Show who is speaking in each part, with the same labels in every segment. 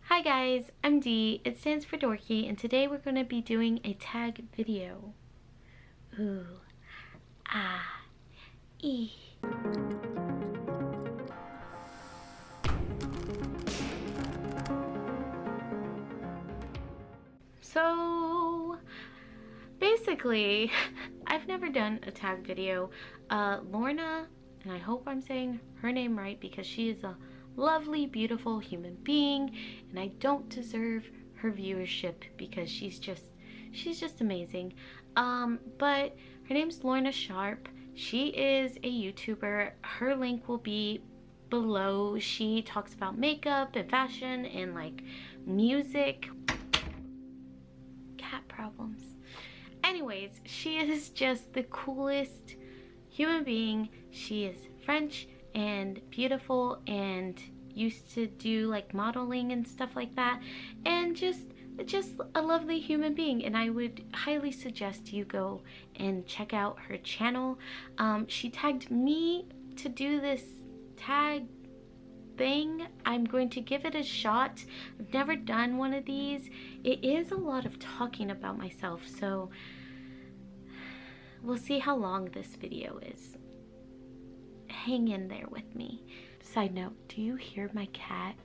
Speaker 1: Hi guys, I'm Dee. It stands for Dorky, and today we're going to be doing a tag video. Ooh, ah, ee. So, basically, I've never done a tag video. Lorna, and I hope I'm saying her name right because she is a lovely, beautiful human being, and I don't deserve her viewership because she's just amazing. But her name's Lorna Sharp. She is a YouTuber. Her link will be below. She talks about makeup and fashion and like music. Cat problems. Anyways, she is just the coolest human being. She is French and beautiful and used to do like modeling and stuff like that, and just a lovely human being, and I would highly suggest you go and check out her channel. She tagged me to do this tag thing. I'm going to give it a shot. I've never done one of these. It is a lot of talking about myself, so we'll see how long this video is. Hang in there with me. Side note, do you hear my cat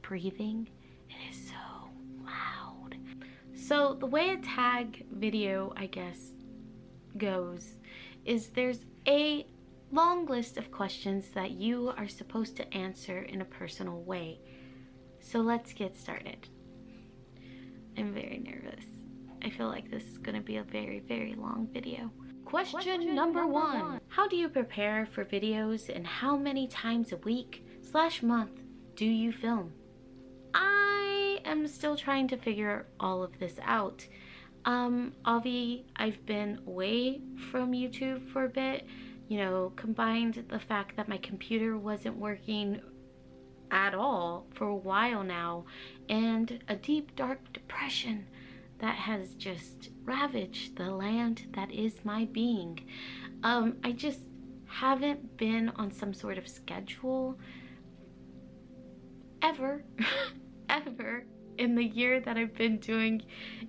Speaker 1: breathing? It is so loud. So the way a tag video, I guess, goes is there's a long list of questions that you are supposed to answer in a personal way. So let's get started. I'm very nervous. I feel like this is going to be a very, very long video. Question number one. How do you prepare for videos, and how many times a week / month do you film? I am still trying to figure all of this out. I've been away from YouTube for a bit, you know, combined the fact that my computer wasn't working at all for a while now, and a deep, dark depression that has just ravaged the land that is my being. I just haven't been on some sort of schedule ever ever in the year that I've been doing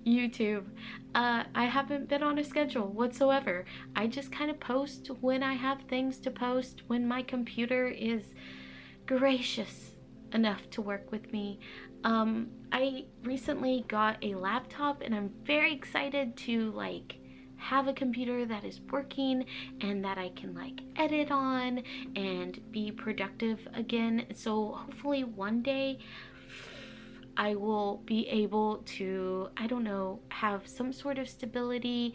Speaker 1: YouTube. I haven't been on a schedule whatsoever. I just kind of post when I have things to post, when my computer is gracious enough to work with me. I recently got a laptop, and I'm very excited to like have a computer that is working and that I can like edit on and be productive again. So hopefully one day I will be able to, I don't know, have some sort of stability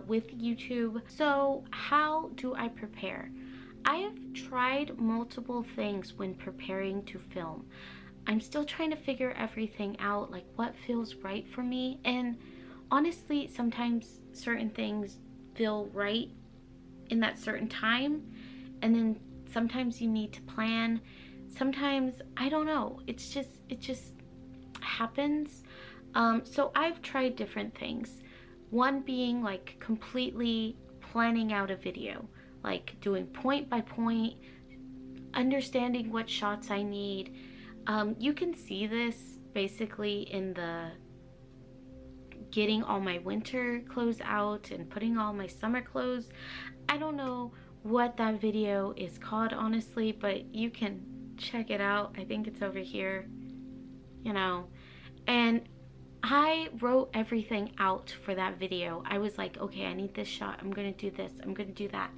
Speaker 1: with YouTube. So how do I prepare? I have tried multiple things when preparing to film. I'm still trying to figure everything out, like what feels right for me. And honestly, sometimes certain things feel right in that certain time, and then sometimes you need to plan. Sometimes, I don't know, it just happens. So I've tried different things. One being like completely planning out a video, like doing point by point, understanding what shots I need. You can see this basically in the getting all my winter clothes out and putting all my summer clothes. I don't know what that video is called, honestly, but you can check it out. I think it's over here, you know. And I wrote everything out for that video. I was like, okay, I need this shot, I'm gonna do this, I'm gonna do that.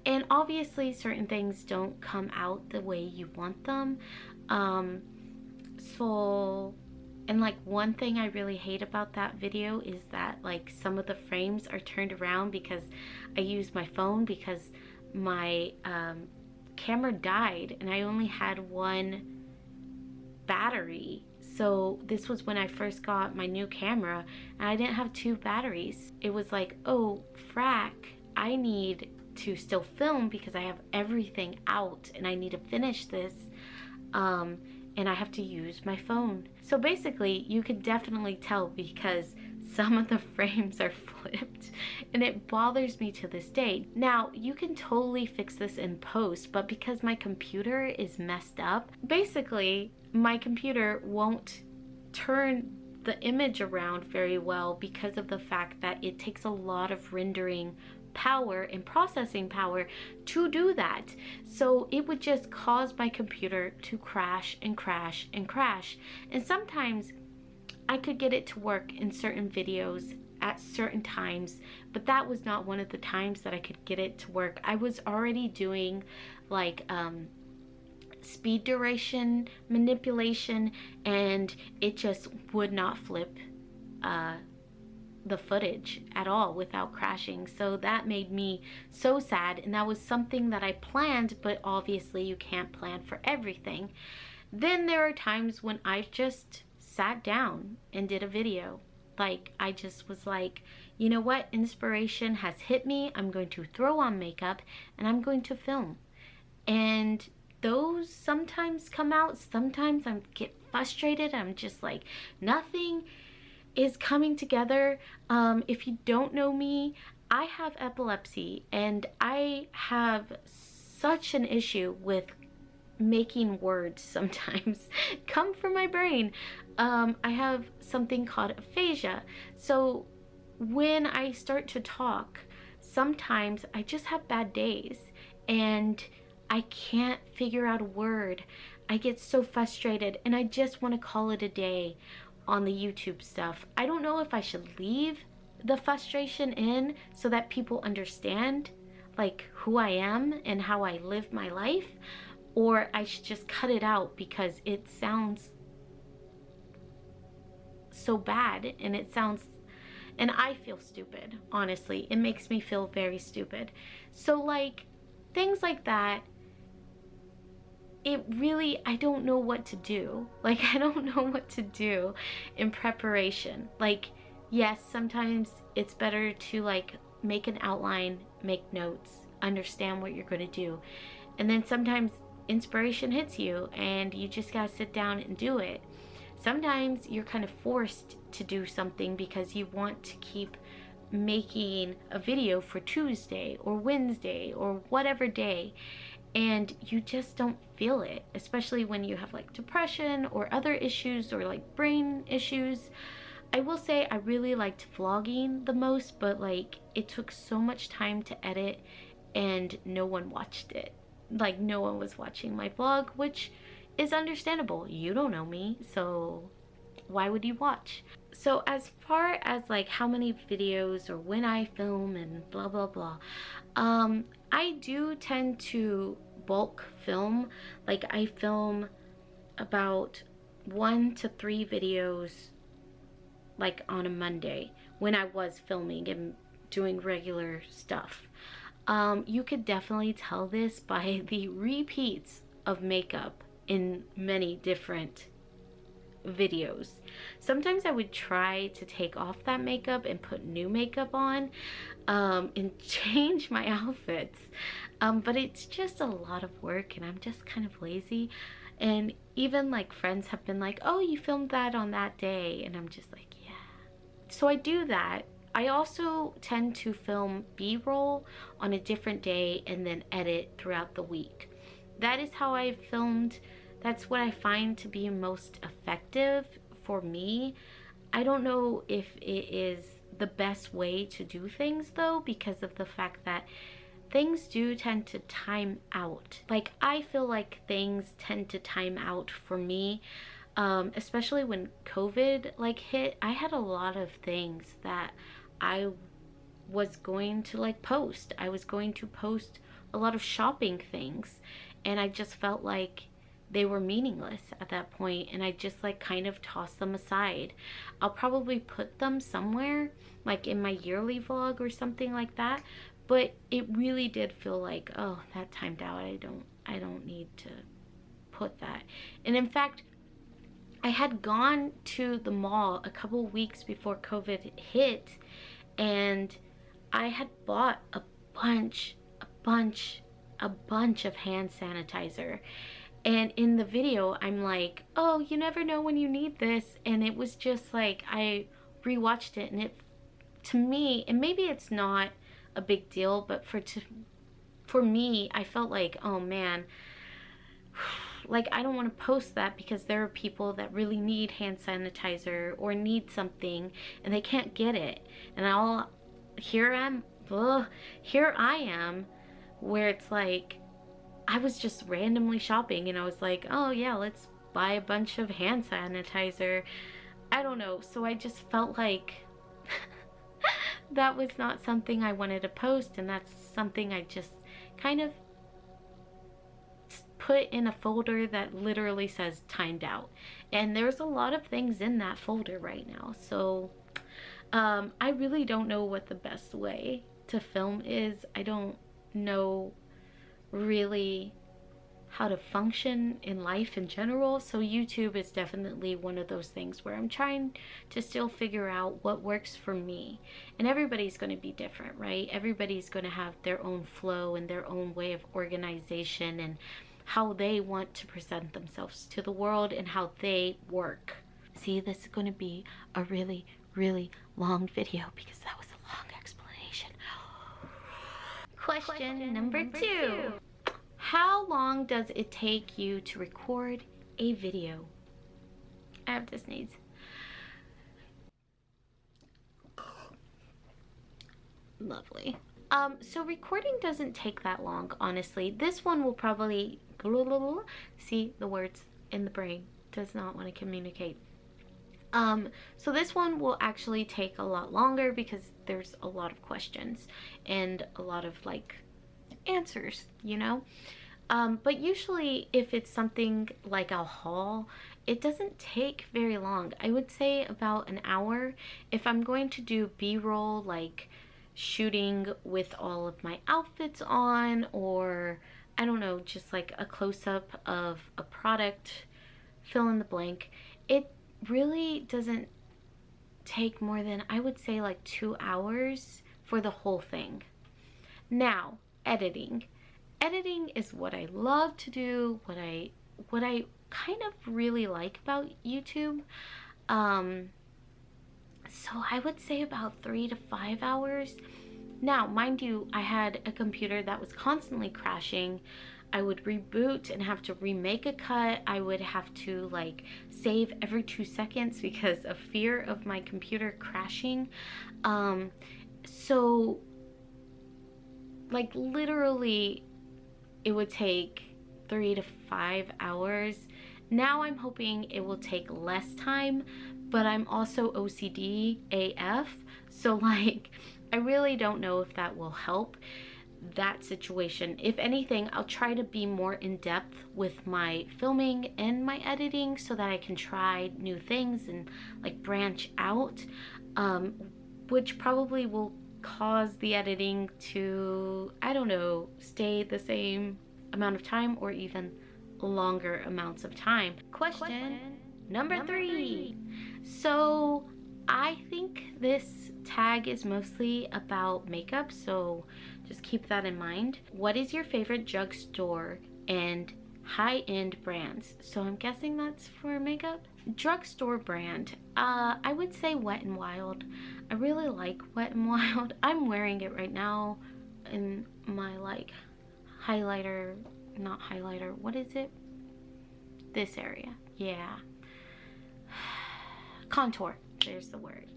Speaker 1: And obviously certain things don't come out the way you want them. And like one thing I really hate about that video is that like some of the frames are turned around because I used my phone, because my camera died and I only had one battery. So this was when I first got my new camera and I didn't have 2 batteries. It was like, oh frack, I need to still film because I have everything out and I need to finish this, and I have to use my phone. So basically you could definitely tell because some of the frames are flipped and it bothers me to this day. Now you can totally fix this in post, but because my computer is messed up, basically my computer won't turn the image around very well because of the fact that it takes a lot of rendering power and processing power to do that. So it would just cause my computer to crash and crash and crash. And sometimes I could get it to work in certain videos at certain times, but that was not one of the times that I could get it to work. I was already doing like speed duration manipulation, and it just would not flip the footage at all without crashing. So that made me so sad, and that was something that I planned, but obviously you can't plan for everything. Then there are times when I just sat down and did a video. Like, I just was like, you know what, inspiration has hit me, I'm going to throw on makeup and I'm going to film. And those sometimes come out, sometimes I get frustrated, I'm just like, nothing is coming together. If you don't know me, I have epilepsy, and I have such an issue with making words sometimes come from my brain. I have something called aphasia. So when I start to talk, sometimes I just have bad days and I can't figure out a word. I get so frustrated and I just want to call it a day on the YouTube stuff. I don't know if I should leave the frustration in so that people understand like who I am and how I live my life, or I should just cut it out because it sounds so bad and and I feel stupid, honestly. It makes me feel very stupid. So like things like that, it really, I don't know what to do. Like, I don't know what to do in preparation. Like, yes, sometimes it's better to like make an outline, make notes, understand what you're gonna do. And then sometimes inspiration hits you and you just gotta sit down and do it. Sometimes you're kind of forced to do something because you want to keep making a video for Tuesday or Wednesday or whatever day, and you just don't feel it, especially when you have like depression or other issues or like brain issues. I will say I really liked vlogging the most, but like it took so much time to edit and no one watched it. Like, no one was watching my vlog, which is understandable. You don't know me, so why would you watch? So as far as like how many videos or when I film and blah blah blah, I do tend to bulk film. Like, I film about 1 to 3 videos like on a Monday when I was filming and doing regular stuff. You could definitely tell this by the repeats of makeup in many different videos. Sometimes I would try to take off that makeup and put new makeup on and change my outfits, but it's just a lot of work and I'm just kind of lazy. And even like friends have been like, oh, you filmed that on that day, and I'm just like, yeah. So I do that. I also tend to film B-roll on a different day and then edit throughout the week. That is how I filmed. That's what I find to be most effective for me. I don't know if it is the best way to do things though, because of the fact that things do tend to time out. Like, I feel like things tend to time out for me, especially when COVID like hit. I had a lot of things that I was going to like post. I was going to post a lot of shopping things, and I just felt like they were meaningless at that point, and I just like kind of tossed them aside. I'll probably put them somewhere like in my yearly vlog or something like that, but it really did feel like, oh, that timed out. I don't need to put that. And in fact, I had gone to the mall a couple weeks before COVID hit, and I had bought a bunch of hand sanitizer. And in the video, I'm like, oh, you never know when you need this. And it was just like, I rewatched it, and it, to me, and maybe it's not a big deal, but for me, I felt like, oh man, like, I don't want to post that because there are people that really need hand sanitizer or need something and they can't get it. And here I am, where it's like, I was just randomly shopping and I was like, oh yeah, let's buy a bunch of hand sanitizer. I don't know. So I just felt like that was not something I wanted to post, and that's something I just kind of put in a folder that literally says timed out. And there's a lot of things in that folder right now. So I really don't know what the best way to film is. I don't know really how to function in life in general. So YouTube is definitely one of those things where I'm trying to still figure out what works for me. And everybody's going to be different, right? Everybody's going to have their own flow and their own way of organization and how they want to present themselves to the world and how they work. See, this is going to be a really, really long video because that was a long explanation. Question number 2. How long does it take you to record a video? I have to sneeze. Lovely. So recording doesn't take that long, honestly. This one will probably, see, the words in the brain does not want to communicate. So this one will actually take a lot longer because there's a lot of questions and a lot of like answers, you know. But usually if it's something like a haul, it doesn't take very long. I would say about an hour. If I'm going to do B-roll, like shooting with all of my outfits on, or I don't know, just like a close-up of a product, fill in the blank, it really doesn't take more than, I would say, like 2 hours for the whole thing. Now, editing is what I love to do, what I kind of really like about YouTube. So I would say about 3 to 5 hours. Now, mind you, I had a computer that was constantly crashing. I would reboot and have to remake a cut. I would have to like save every 2 seconds because of fear of my computer crashing. So like literally it would take 3 to 5 hours. Now I'm hoping it will take less time, but I'm also OCD AF, so like I really don't know if that will help that situation. If anything, I'll try to be more in depth with my filming and my editing so that I can try new things and like branch out, which probably will cause the editing to, I don't know, stay the same amount of time or even longer amounts of time. Question number 3. So I think this tag is mostly about makeup, so just keep that in mind. What is your favorite drugstore and high-end brands? So I'm guessing that's for makeup. Drugstore brand, I would say Wet n Wild. I really like Wet n Wild. I'm wearing it right now in my like highlighter, not highlighter, what is it? This area, yeah. Contour, there's the word.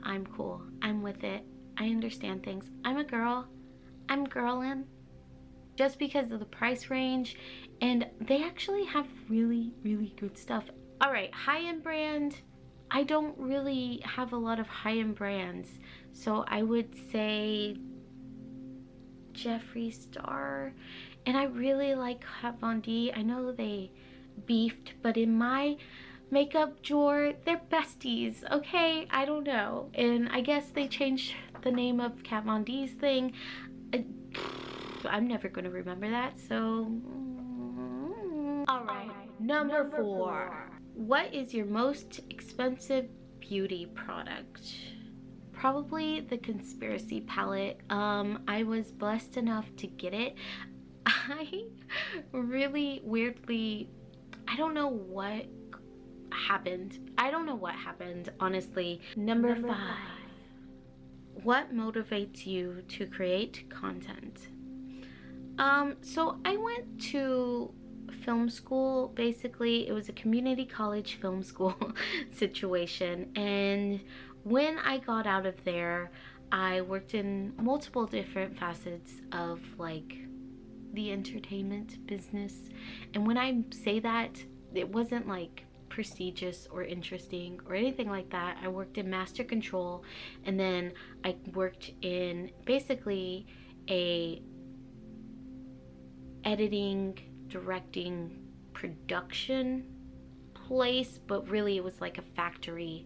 Speaker 1: I'm cool, I'm with it. I understand things. I'm a girl. I'm girlin'. Just because of the price range, and they actually have really, really good stuff. All right, high-end brand. I don't really have a lot of high-end brands, so I would say Jeffree Star, and I really like Kat Von D. I know they beefed, but in my makeup drawer, they're besties, okay? I don't know, and I guess they changed the name of Kat Von D's thing. I'm never gonna remember that, so all right. Number 4. What is your most expensive beauty product? Probably the Conspiracy palette. I was blessed enough to get it. I really weirdly, I don't know what happened. Honestly. Number 5. What motivates you to create content? So I went to film school. Basically, it was a community college film school situation, and when I got out of there, I worked in multiple different facets of like the entertainment business. And when I say that, it wasn't like prestigious or interesting or anything like that. I worked in master control, and then I worked in basically a editing, directing, production place, but really it was like a factory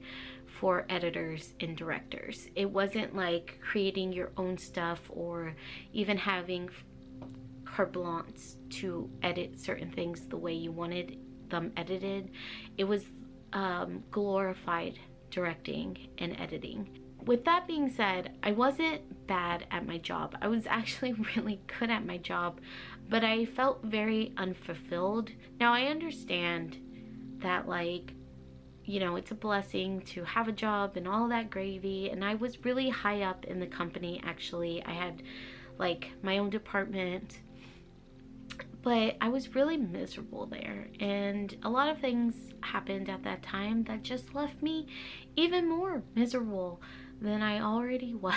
Speaker 1: for editors and directors. It wasn't like creating your own stuff or even having carte blanche to edit certain things the way you wanted them edited. It was glorified directing and editing. With that being said, I wasn't bad at my job. I was actually really good at my job, but I felt very unfulfilled. Now I understand that, like, you know, it's a blessing to have a job and all that gravy, and I was really high up in the company. Actually, I had like my own department, but I was really miserable there, and a lot of things happened at that time that just left me even more miserable than I already was.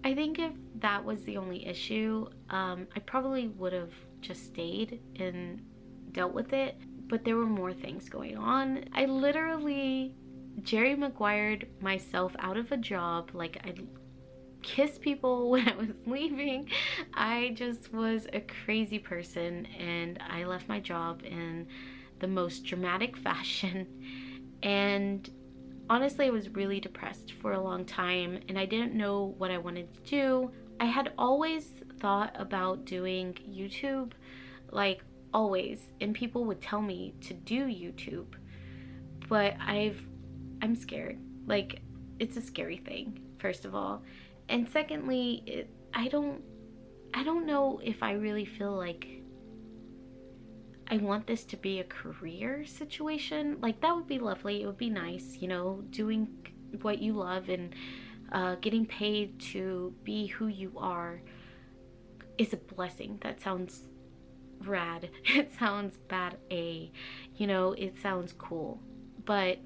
Speaker 1: I think if that was the only issue, I probably would have just stayed and dealt with it, but there were more things going on. I literally Jerry Maguired myself out of a job. Like, I kissed people when I was leaving. I just was a crazy person, and I left my job in the most dramatic fashion. And honestly, I was really depressed for a long time, and I didn't know what I wanted to do. I had always thought about doing YouTube, like always, and people would tell me to do YouTube, but I'm scared. Like, it's a scary thing, first of all, and secondly, I don't know if I really feel like I want this to be a career situation. Like, that would be lovely, it would be nice, you know, doing what you love and getting paid to be who you are is a blessing. That sounds rad. It sounds bad, you know, it sounds cool, but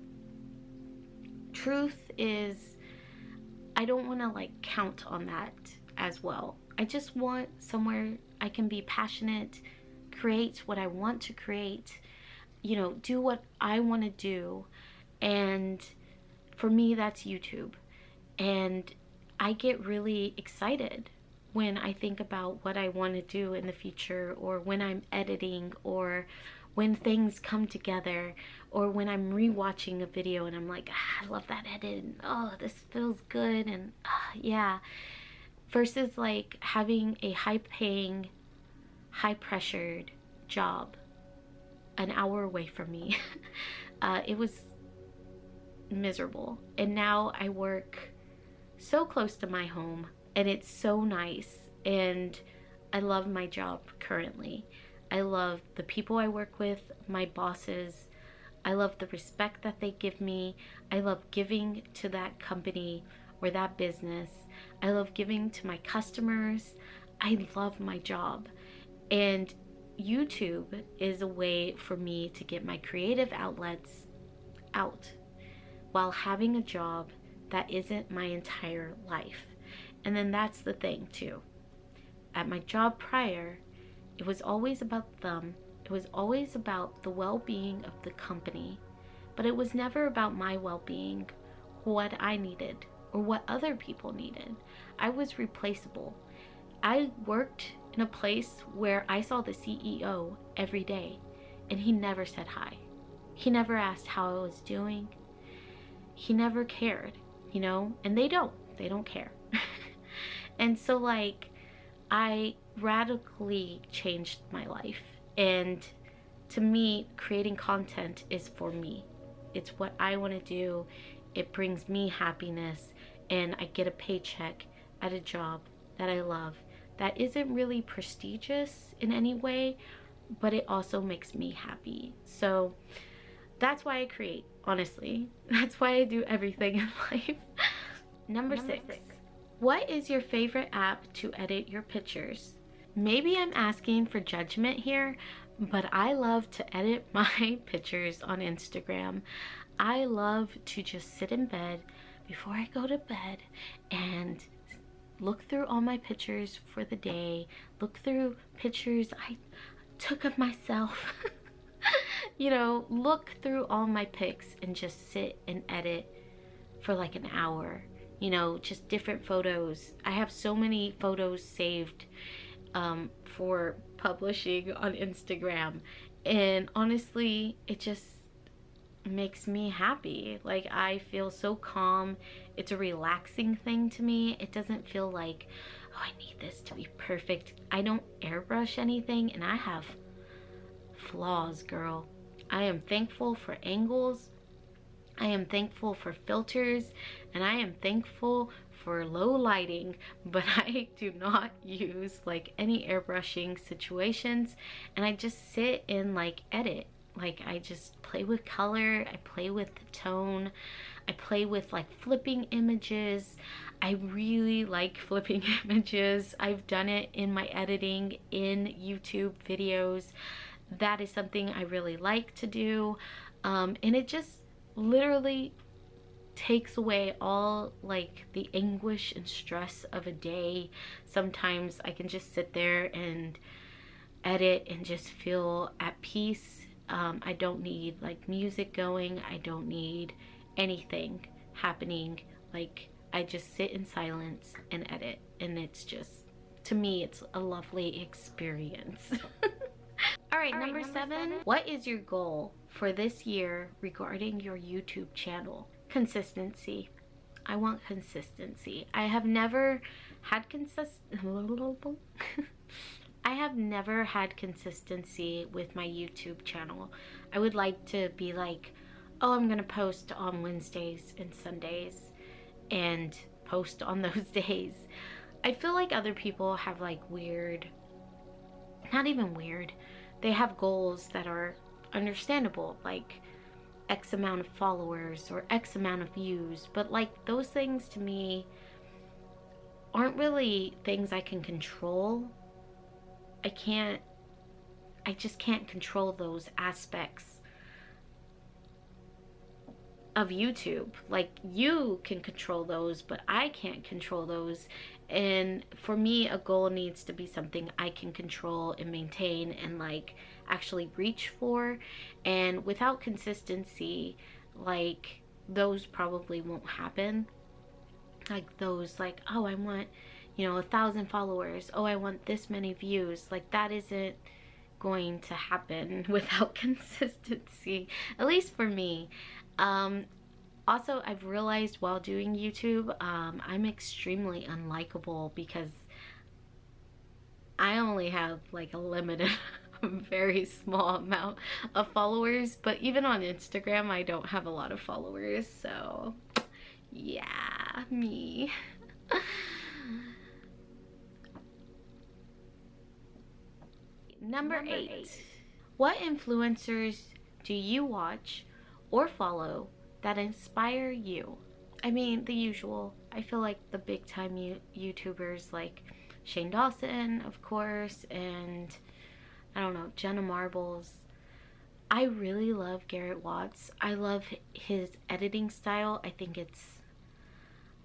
Speaker 1: truth is, I don't want to like count on that as well. I just want somewhere I can be passionate, create what I want to create, you know, do what I want to do. And for me, that's YouTube. And I get really excited when I think about what I want to do in the future, or when I'm editing, or when things come together, or when I'm rewatching a video and I'm like, I love that edit, and oh, this feels good, and yeah. Versus like having a high-paying, high-pressured job an hour away from me. It was miserable. And now I work so close to my home, and it's so nice, and I love my job currently. I love the people I work with, my bosses. I love the respect that they give me. I love giving to that company or that business. I love giving to my customers. I love my job. And YouTube is a way for me to get my creative outlets out while having a job that isn't my entire life. And then that's the thing too. At my job prior, it was always about them. It was always about the well-being of the company, but it was never about my well-being, what I needed, or what other people needed. I was replaceable. I worked in a place where I saw the CEO every day, and he never said hi. He never asked how I was doing. He never cared, you know, and they don't care. And so, like, I radically changed my life, and to me, creating content is for me. It's what I want to do. It brings me happiness, and I get a paycheck at a job that I love that isn't really prestigious in any way, but it also makes me happy. So that's why I create, honestly. That's why I do everything in life. Number six. What is your favorite app to edit your pictures? Maybe I'm asking for judgment here, but I love to edit my pictures on Instagram. I love to just sit in bed before I go to bed and look through all my pictures for the day, look through pictures I took of myself, you know, look through all my pics and just sit and edit for like an hour, you know, just different photos. I have so many photos saved for publishing on Instagram, and honestly, it just makes me happy. Like, I feel so calm. It's a relaxing thing to me. It doesn't feel like, oh, I need this to be perfect. I don't airbrush anything, and I have flaws, girl. I am thankful for angles. I am thankful for filters, and I am thankful for low lighting, but I do not use like any airbrushing situations, and I just sit and like edit. Like, I just play with color, I play with the tone, I play with like flipping images. I really like flipping images. I've done it in my editing in YouTube videos. That is something I really like to do, and it just literally takes away all like the anguish and stress of a day. Sometimes I can just sit there and edit and just feel at peace. I don't need like music going. I don't need anything happening. Like, I just sit in silence and edit, and it's just, to me, it's a lovely experience. All right, number seven. What is your goal for this year regarding your YouTube channel? Consistency. I want consistency. I have never had I have never had consistency with my YouTube channel. I would like to be like, oh, I'm gonna post on Wednesdays and Sundays and post on those days. I feel like other people have like weird, not even weird, they have goals that are understandable, like X amount of followers or X amount of views, but like those things to me aren't really things I can control. I just can't control those aspects of YouTube. Like, you can control those, but I can't control those. And for me, a goal needs to be something I can control and maintain and like actually reach for. And without consistency, like, those probably won't happen. Like those, like, oh, I want, you know, 1,000 followers. Oh, I want this many views. Like, that isn't going to happen without consistency, at least for me. Also, I've realized while doing YouTube, I'm extremely unlikable because I only have like a limited, very small amount of followers. But even on Instagram, I don't have a lot of followers. So yeah, me. Number 8. What influencers do you watch or follow that inspire you? I mean, the usual. I feel like the big time YouTubers like Shane Dawson, of course, and I don't know, Jenna Marbles. I really love Garrett Watts. I love his editing style. I think it's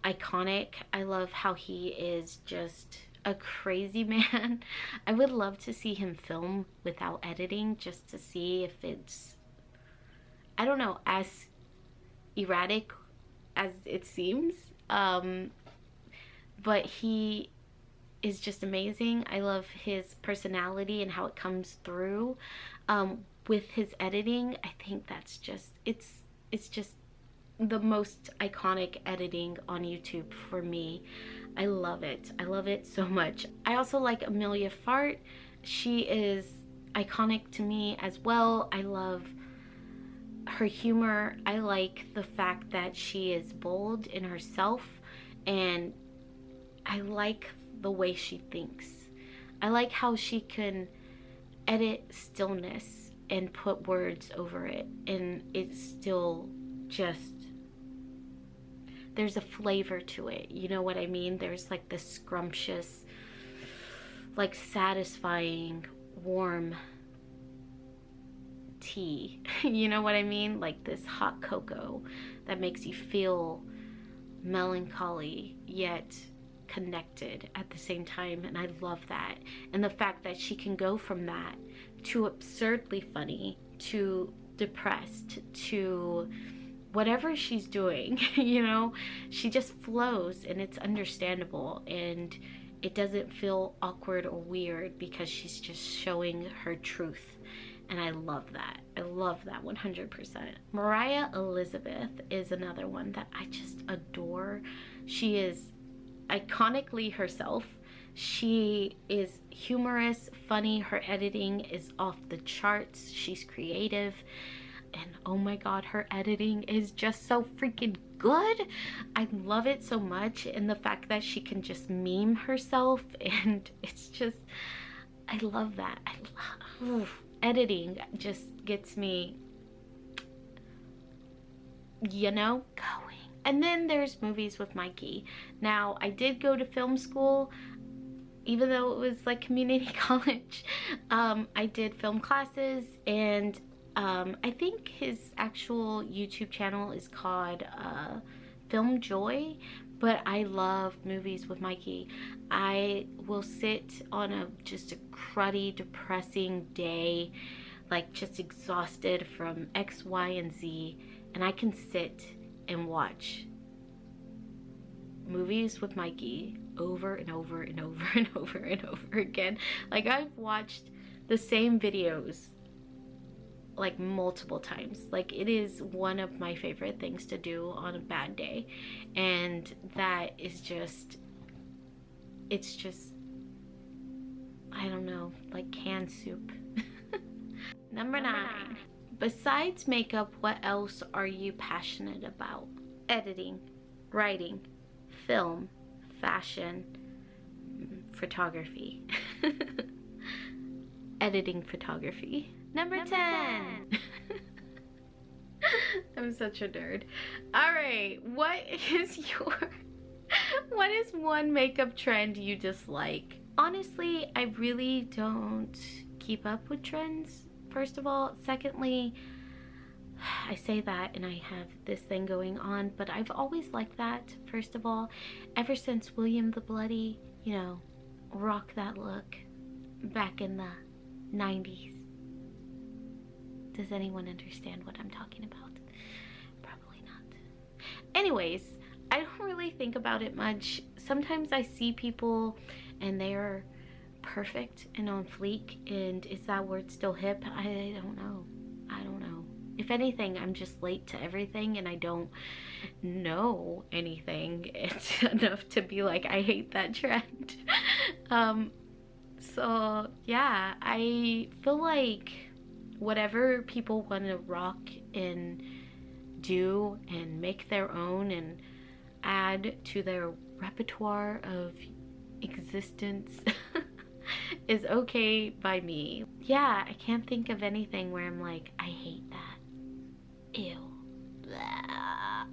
Speaker 1: iconic. I love how he is just a crazy man. I would love to see him film without editing, just to see if it's, I don't know, as erratic as it seems. But he is just amazing. I love his personality and how it comes through with his editing. I think that's just, it's just the most iconic editing on YouTube for me. I love it. I love it so much. I also like Amelia Fart. She is iconic to me as well. I love her humor. I like the fact that she is bold in herself, and I like the way she thinks. I like how she can edit stillness and put words over it, and it's still just, there's a flavor to it, you know what I mean? There's like this scrumptious, like satisfying, warm tea. You know what I mean? Like this hot cocoa that makes you feel melancholy yet connected at the same time, and I love that. And the fact that she can go from that to absurdly funny to depressed to whatever she's doing, you know, she just flows, and it's understandable, and it doesn't feel awkward or weird because she's just showing her truth. And I love that. I love that 100%. Mariah Elizabeth is another one that I just adore. She is iconically herself. She is humorous, funny. Her editing is off the charts. She's creative. And oh my God, her editing is just so freaking good. I love it so much. And the fact that she can just meme herself, and it's just, I love that. I love editing, just gets me, you know, going. And then there's movies with Mikey. Now, I did go to film school, even though it was like community college. I did film classes, and I think his actual YouTube channel is called Film Joy, but I love movies with Mikey. I will sit on just a cruddy, depressing day, like just exhausted from X, Y, and Z, and I can sit and watch movies with Mikey over and over and over and over and over again. Like, I've watched the same videos like multiple times. Like, it is one of my favorite things to do on a bad day, and that is just, it's just, I don't know, like canned soup. Number 9. Besides makeup, what else are you passionate about? Editing, writing, film, fashion, photography. Editing photography. Number 10. I'm such a nerd. Alright, what is one makeup trend you dislike? Honestly, I really don't keep up with trends, first of all. Secondly, I say that and I have this thing going on, but I've always liked that, first of all. Ever since William the Bloody, you know, rock that look back in the 90s. Does anyone understand what I'm talking about? Probably not. Anyways, I don't really think about it much. Sometimes I see people and they're perfect and on fleek, and is that word still hip? I don't know. I don't know. If anything, I'm just late to everything and I don't know anything. It's enough to be like, I hate that trend. So yeah, I feel like whatever people want to rock and do and make their own and add to their repertoire of existence is okay by me. Yeah, I can't think of anything where I'm like, I hate that. Ew. Blah.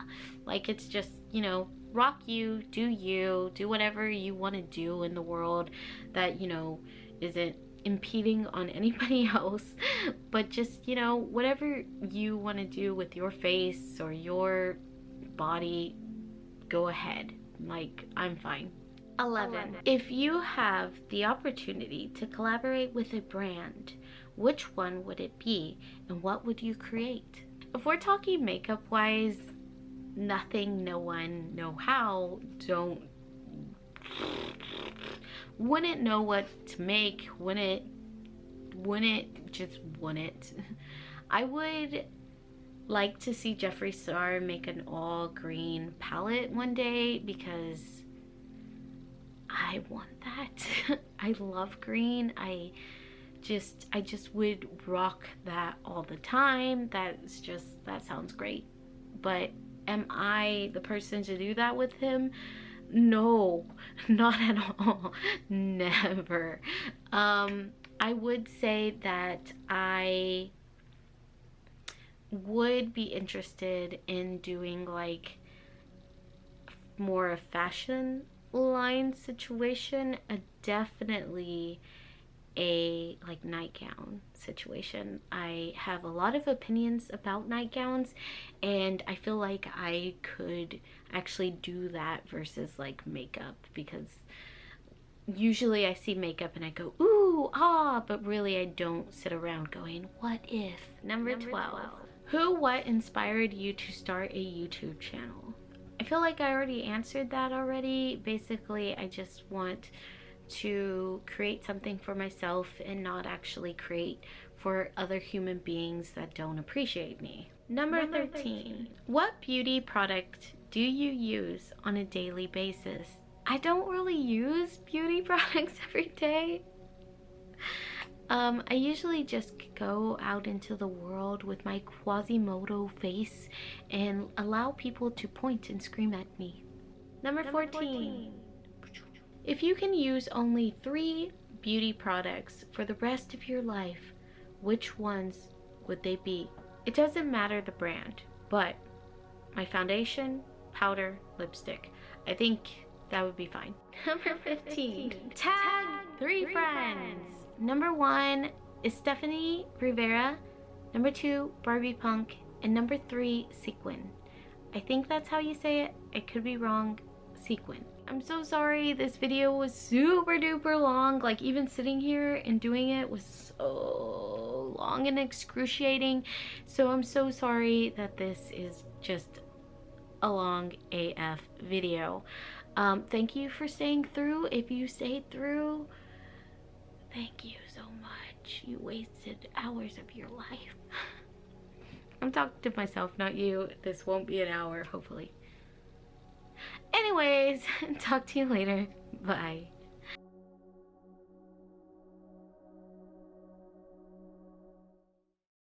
Speaker 1: Like, it's just, you know, rock you, do whatever you want to do in the world that, you know, isn't impeding on anybody else, but just, you know, whatever you want to do with your face or your body, go ahead. Like, I'm fine. 11. If you have the opportunity to collaborate with a brand, which one would it be and what would you create? If we're talking makeup wise, nothing, no one, no how, wouldn't know what to make, wouldn't I would like to see Jeffree Star make an all green palette one day, because I want that. I love green. I just would rock that all the time. That sounds great. But am I the person to do that with him? No, not at all. Never. I would say that I would be interested in doing like more a fashion line situation. Definitely a like nightgown situation. I have a lot of opinions about nightgowns, and I feel like I could actually do that versus like makeup, because usually I see makeup and I go ooh ah, but really I don't sit around going what if. Number 12. Who, what inspired you to start a YouTube channel? I feel like I already answered that already. Basically, I just want to create something for myself and not actually create for other human beings that don't appreciate me. Number 13. What beauty product do you use on a daily basis? I don't really use beauty products every day. I usually just go out into the world with my Quasimodo face and allow people to point and scream at me. Number 14. If you can use only 3 beauty products for the rest of your life, which ones would they be? It doesn't matter the brand, but my foundation, powder, lipstick. I think that would be fine. Number 15. Tag 3 friends. Number 1 is Estephanie Rivera. Number 2, Barbie Punk. And number 3, Seakwin. I think that's how you say it. I could be wrong. Seakwin. I'm so sorry this video was super duper long. Like, even sitting here and doing it was so long and excruciating. So I'm so sorry that this is just a long AF video. Thank you for staying through. If you stayed through, thank you so much. You wasted hours of your life. I'm talking to myself, not you. This won't be an hour, hopefully. Anyways, talk to you later. Bye.